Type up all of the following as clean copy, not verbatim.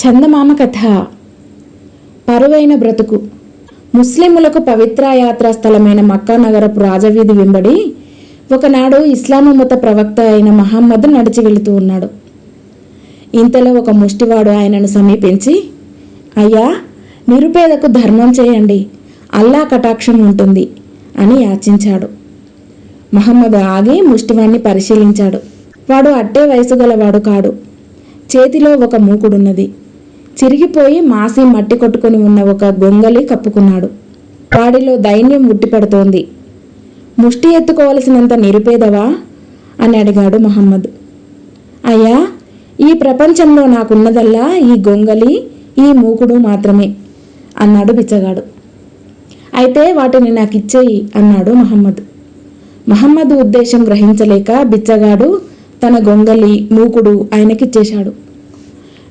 చందమామ కథ. పరువైన బ్రతుకు. ముస్లిములకు పవిత్ర యాత్రా స్థలమైన మక్కా నగరపు రాజవీధి వెంబడి ఒకనాడు ఇస్లాము మత ప్రవక్త అయిన మహమ్మద్ నడిచి వెళుతూ ఉన్నాడు. ఇంతలో ఒక ముష్టివాడు ఆయనను సమీపించి, అయ్యా, నిరుపేదకు ధర్మం చేయండి, అల్లా కటాక్షం ఉంటుంది అని యాచించాడు. మహమ్మద్ ఆగి ముష్టివాణ్ణి పరిశీలించాడు. వాడు అట్టే వయసు గలవాడు కాడు. చేతిలో ఒక మూకుడున్నది. చిరిగిపోయి మాసి మట్టి కొట్టుకుని ఉన్న ఒక గొంగలి కప్పుకున్నాడు. వాడిలో దైన్యం ఉట్టిపడుతోంది. ముష్టి ఎత్తుకోవలసినంత నిరుపేదవా అని అడిగాడు మహమ్మద్. అయ్యా, ఈ ప్రపంచంలో నాకున్నదల్లా ఈ గొంగలి, ఈ మూకుడు మాత్రమే అన్నాడు బిచ్చగాడు. అయితే వాటిని నాకు ఇచ్చేయి అన్నాడు మహమ్మద్. మహమ్మద్ ఉద్దేశం గ్రహించలేక బిచ్చగాడు తన గొంగలి, మూకుడు ఆయనకిచ్చేశాడు.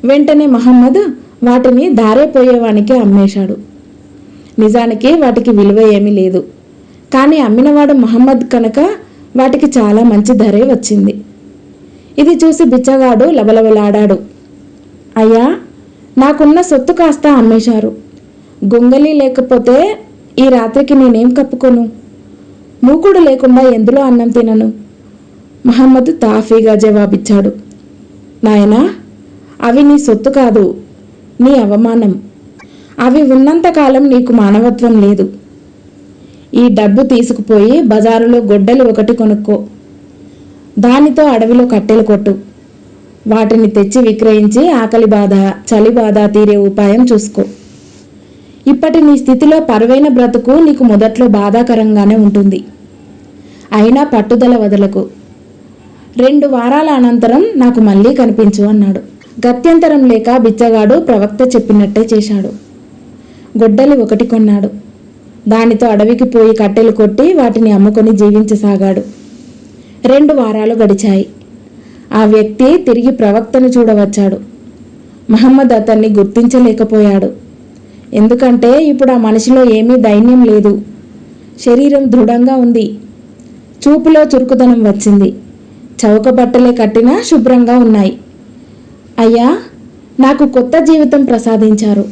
వెంటనే మహమ్మద్ వాటిని దారేపోయేవానికి అమ్మేశాడు. నిజానికి వాటికి విలువ ఏమీ లేదు. కానీ అమ్మినవాడు మహమ్మద్ కనుక వాటికి చాలా మంచి ధరే వచ్చింది. ఇది చూసి బిచ్చగాడు లబలబలాడాడు. అయ్యా, నాకున్న సొత్తు కాస్త అమ్మేశారు. గొంగలి లేకపోతే ఈ రాత్రికి నేనేం కప్పుకోను? మూకుడు లేకుండా ఎందులో అన్నం తినను? మహమ్మద్ తాఫీగా జవాబిచ్చాడు. నాయనా, అవి నీ సొత్తు కాదు, నీ అవమానం. అవి ఉన్నంతకాలం నీకు మానవత్వం లేదు. ఈ డబ్బు తీసుకుపోయి బజారులో గొడ్డలి ఒకటి కొనుక్కో. దానితో అడవిలో కట్టెలు కొట్టు. వాటిని తెచ్చి విక్రయించి ఆకలి బాధ, చలి బాధ తీరే ఉపాయం చూసుకో. ఇప్పటి నీ స్థితిలో పరువైన బ్రతుకు నీకు మొదట్లో బాధాకరంగానే ఉంటుంది. అయినా పట్టుదల వదలకు. 2 వారాల అనంతరం నాకు మళ్ళీ కనిపించు అన్నాడు. గత్యంతరం లేక బిచ్చగాడు ప్రవక్త చెప్పినట్టే చేశాడు. గొడ్డలి ఒకటి కొన్నాడు. దానితో అడవికి పోయి కట్టెలు కొట్టి వాటిని అమ్ముకొని జీవించసాగాడు. 2 వారాలు గడిచాయి. ఆ వ్యక్తి తిరిగి ప్రవక్తను చూడవచ్చాడు. మహమ్మద్ అతన్ని గుర్తించలేకపోయాడు. ఎందుకంటే ఇప్పుడు ఆ మనిషిలో ఏమీ దైన్యం లేదు. శరీరం దృఢంగా ఉంది. చూపులో చురుకుదనం వచ్చింది. చౌక బట్టలే కట్టినా శుభ్రంగా ఉన్నాయి. అయ్యా, నాకు కొత్త జీవితం ప్రసాదించారు.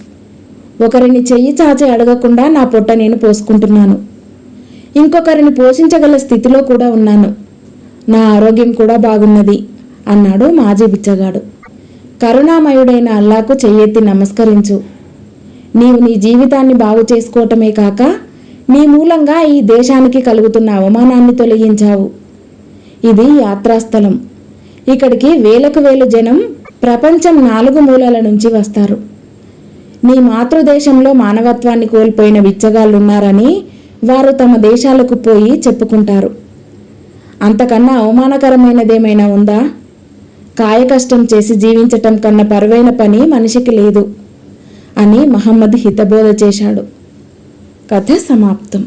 ఒకరిని చెయ్యి చాచి అడగకుండా నా పొట్ట నేను పోసుకుంటున్నాను. ఇంకొకరిని పోషించగల స్థితిలో కూడా ఉన్నాను. నా ఆరోగ్యం కూడా బాగున్నది అన్నాడు మాజీ బిచ్చగాడు. కరుణామయుడైన అల్లాకు చెయ్యెత్తి నమస్కరించు. నీవు నీ జీవితాన్ని బాగు చేసుకోవటమే కాక నీ మూలంగా ఈ దేశానికి కలుగుతున్న అవమానాన్ని తొలగించావు. ఇది యాత్రాస్థలం. ఇక్కడికి వేలకు వేలు జనం ప్రపంచం 4 మూలల నుంచి వస్తారు. నీ మాతృదేశంలో మానవత్వాన్ని కోల్పోయిన బిచ్చగాళ్ళున్నారని వారు తమ దేశాలకు పోయి చెప్పుకుంటారు. అంతకన్నా అవమానకరమైనదేమైనా ఉందా? కాయకష్టం చేసి జీవించటం కన్నా పరువైన పని మనిషికి లేదు అని మహమ్మద్ హితబోధ చేశాడు. కథ సమాప్తం.